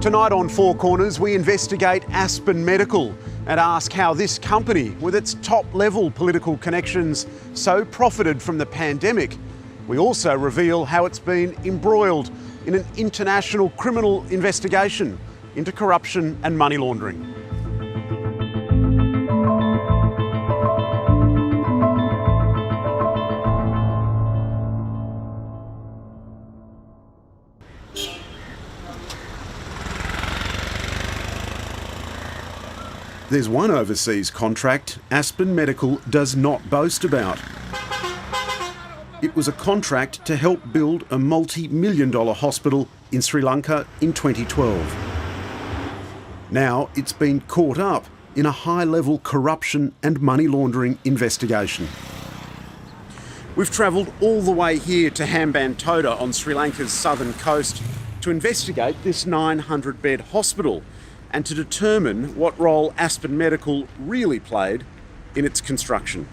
Tonight on Four Corners, we investigate Aspen Medical and ask how this company, with its top-level political connections, so profited from the pandemic. We also reveal how it's been embroiled in an international criminal investigation into corruption and money laundering. There's one overseas contract Aspen Medical does not boast about. It was a contract to help build a multi-million-dollar hospital in Sri Lanka in 2012. Now it's been caught up in a high-level corruption and money laundering investigation. We've travelled all the way here to Hambantota on Sri Lanka's southern coast to investigate this 900-bed hospital and to determine what role Aspen Medical really played in its construction.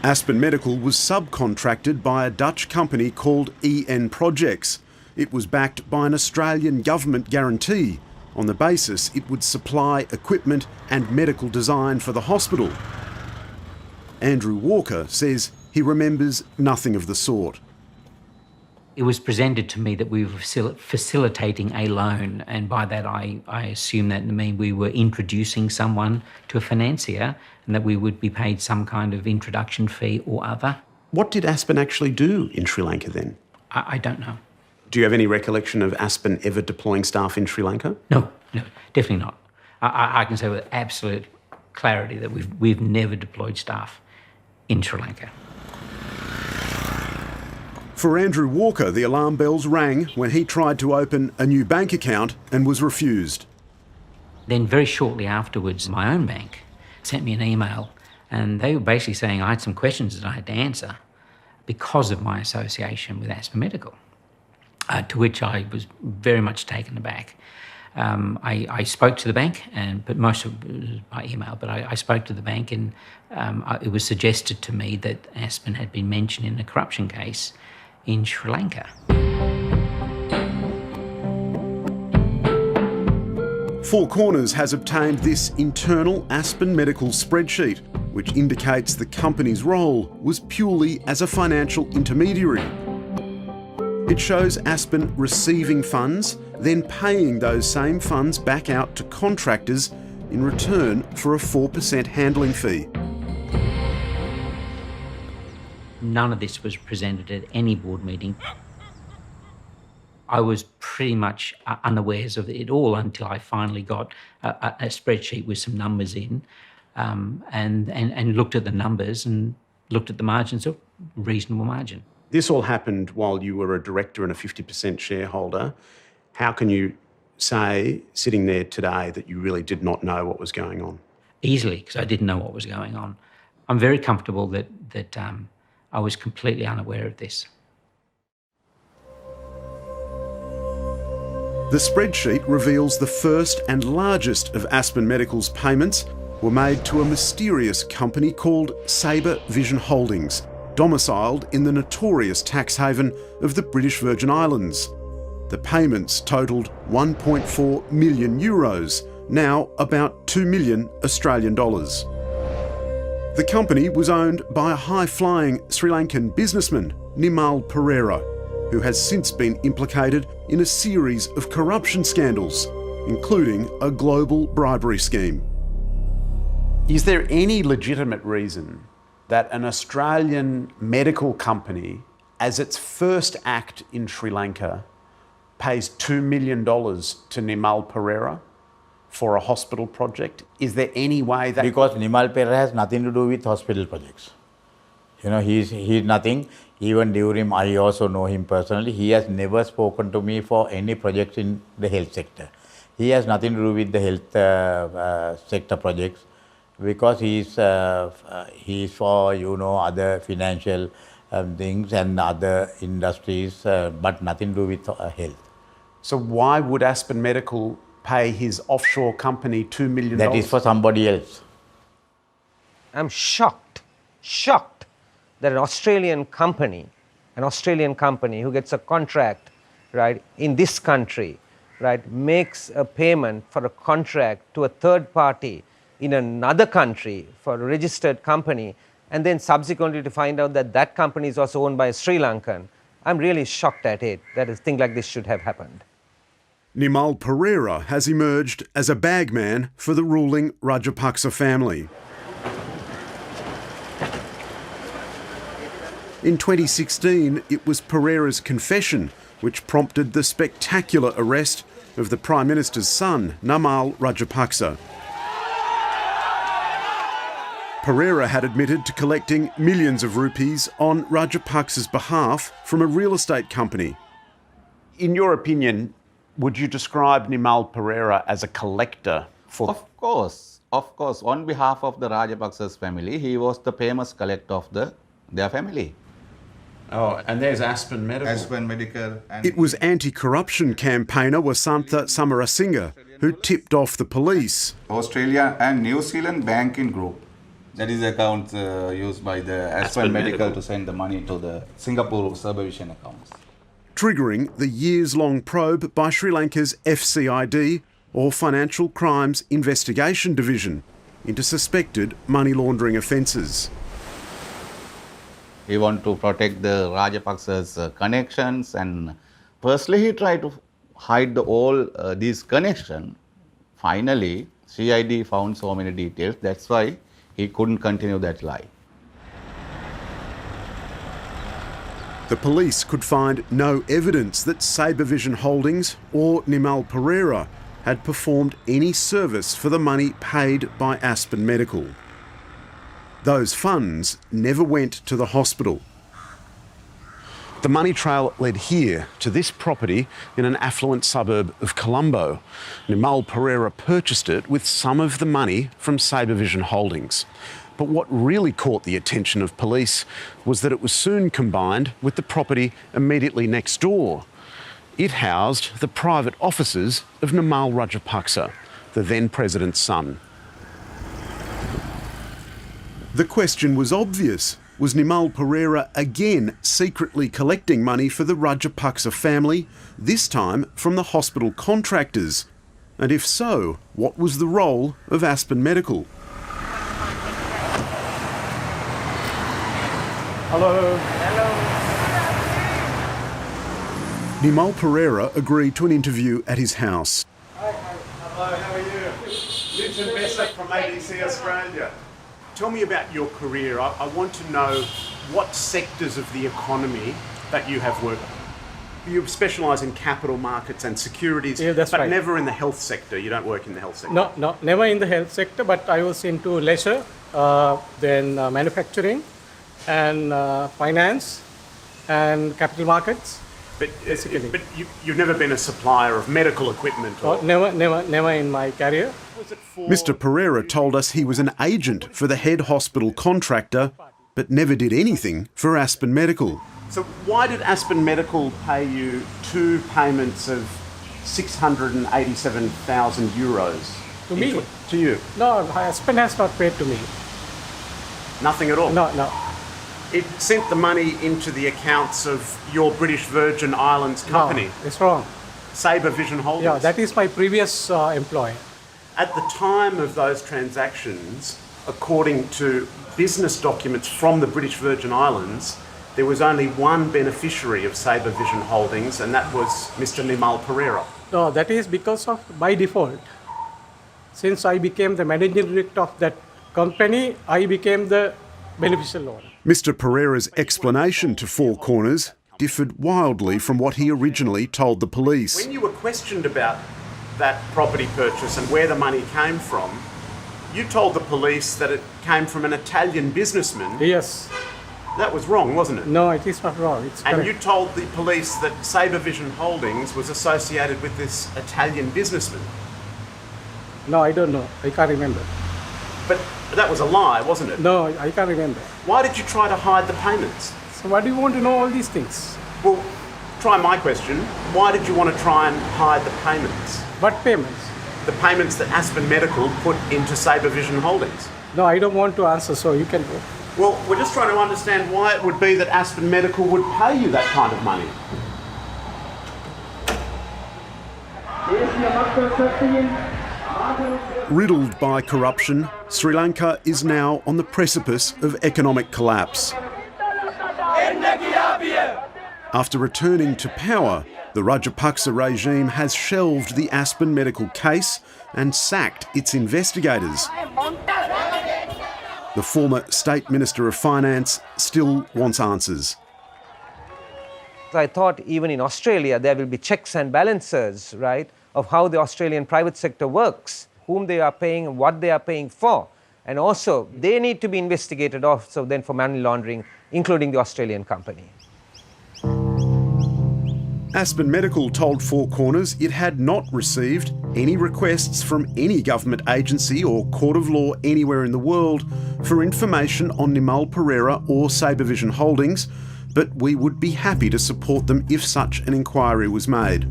Aspen Medical was subcontracted by a Dutch company called EN Projects. It was backed by an Australian government guarantee on the basis it would supply equipment and medical design for the hospital. Andrew Walker says he remembers nothing of the sort. It was presented to me that we were facilitating a loan, and by that I assume that mean we were introducing someone to a financier and that we would be paid some kind of introduction fee or other. What did Aspen actually do in Sri Lanka then? I don't know. Do you have any recollection of Aspen ever deploying staff in Sri Lanka? No, definitely not. I can say with absolute clarity that we've never deployed staff in Sri Lanka. For Andrew Walker, the alarm bells rang when he tried to open a new bank account and was refused. Then very shortly afterwards, my own bank sent me an email and they were basically saying I had some questions that I had to answer because of my association with Aspen Medical, to which I was very much taken aback. I spoke to the bank, but most of it was by email, but I spoke to the bank and it was suggested to me that Aspen had been mentioned in a corruption case in Sri Lanka. Four Corners has obtained this internal Aspen Medical spreadsheet, which indicates the company's role was purely as a financial intermediary. It shows Aspen receiving funds, then paying those same funds back out to contractors in return for a 4% handling fee. None of this was presented at any board meeting. I was pretty much unawares of it all until I finally got a spreadsheet with some numbers in and looked at the numbers and looked at the margins, of reasonable margin. This all happened while you were a director and a 50% shareholder. How can you say, sitting there today, that you really did not know what was going on? Easily, because I didn't know what was going on. I'm very comfortable that I was completely unaware of this. The spreadsheet reveals the first and largest of Aspen Medical's payments were made to a mysterious company called Sabre Vision Holdings, domiciled in the notorious tax haven of the British Virgin Islands. The payments totalled 1.4 million euros, now about 2 million Australian dollars. The company was owned by a high-flying Sri Lankan businessman, Namal, who has since been implicated in a series of corruption scandals, including a global bribery scheme. Is there any legitimate reason that an Australian medical company, as its first act in Sri Lanka, pays $2 million to Namal for a hospital project? Is there any way that... Because Namal has nothing to do with hospital projects. You know, he's nothing. Even during, I also know him personally. He has never spoken to me for any projects in the health sector. He has nothing to do with the health sector projects because he's for, you know, other financial things and other industries, but nothing to do with health. So why would Aspen Medical pay his offshore company $2 million? That is for somebody else. I'm shocked that an Australian company who gets a contract right, in this country, right, makes a payment for a contract to a third party in another country for a registered company, and then subsequently to find out that that company is also owned by a Sri Lankan, I'm really shocked at it that a thing like this should have happened. Namal Pereira has emerged as a bagman for the ruling Rajapaksa family. In 2016, it was Pereira's confession which prompted the spectacular arrest of the Prime Minister's son, Namal Rajapaksa. Pereira had admitted to collecting millions of rupees on Rajapaksa's behalf from a real estate company. In your opinion, would you describe Namal Pereira as a collector? Of course. On behalf of the Rajapaksa's family, he was the famous collector of their family. Oh, and there's Aspen Medical. Aspen Medical. And It was anti-corruption campaigner Wasantha Samarasinga who tipped off the police. Australia and New Zealand banking group. That is the account used by the Aspen Medical to send the money to the Singapore supervision accounts. Triggering the years-long probe by Sri Lanka's FCID, or Financial Crimes Investigation Division, into suspected money laundering offences. He wanted to protect the Rajapaksa's connections, and firstly he tried to hide all these connections. Finally, CID found so many details, that's why he couldn't continue that lie. The police could find no evidence that Sabre Vision Holdings or Namal Pereira had performed any service for the money paid by Aspen Medical. Those funds never went to the hospital. The money trail led here to this property in an affluent suburb of Colombo. Namal Pereira purchased it with some of the money from Sabre Vision Holdings. But what really caught the attention of police was that it was soon combined with the property immediately next door. It housed the private offices of Namal Rajapaksa, the then president's son. The question was obvious. Was Namal Pereira again secretly collecting money for the Rajapaksa family, this time from the hospital contractors? And if so, what was the role of Aspen Medical? Hello. Namal Pereira agreed to an interview at his house. Hello, how are you? Linton Messer from ABC Australia. Tell me about your career. I want to know what sectors of the economy that you have worked in. You specialise in capital markets and securities, that's but right. never in the health sector. You don't work in the health sector. No, never in the health sector, but I was into leisure, then manufacturing, and finance, and capital markets. But basically. you've never been a supplier of medical equipment? Or... Never in my career. Mr. Pereira told us he was an agent for the head hospital contractor, but never did anything for Aspen Medical. So why did Aspen Medical pay you two payments of 687,000 euros? To me? To you? No, Aspen has not paid to me. Nothing at all? No. It sent the money into the accounts of your British Virgin Islands company. No, it's wrong. Sabre Vision Holdings. Yeah, that is my previous employer. At the time of those transactions, according to business documents from the British Virgin Islands, there was only one beneficiary of Sabre Vision Holdings, and that was Mr. Namal Pereira. No, that is because of by default. Since I became the managing director of that company, I became the beneficial owner. Mr. Pereira's explanation to Four Corners differed wildly from what he originally told the police. When you were questioned about that property purchase and where the money came from, you told the police that it came from an Italian businessman. Yes. That was wrong, wasn't it? No, it is not wrong. It's And correct. you told the police that Sabre Vision Holdings was associated with this Italian businessman. No, I don't know. I can't remember. But that was a lie, wasn't it? No, I can't remember. Why did you try to hide the payments? So why do you want to know all these things? Well, try my question. Why did you want to try and hide the payments? What payments? The payments that Aspen Medical put into Sabre Vision Holdings. No, I don't want to answer, so you can go. Well, we're just trying to understand why it would be that Aspen Medical would pay you that kind of money. Riddled by corruption, Sri Lanka is now on the precipice of economic collapse. After returning to power, the Rajapaksa regime has shelved the Aspen medical case and sacked its investigators. The former State Minister of Finance still wants answers. I thought even in Australia there will be checks and balances, right, of how the Australian private sector works, whom they are paying and what they are paying for. And also, they need to be investigated also then for money laundering, including the Australian company. Aspen Medical told Four Corners it had not received any requests from any government agency or court of law anywhere in the world for information on Namal Pereira or Sabre Vision Holdings, but we would be happy to support them if such an inquiry was made.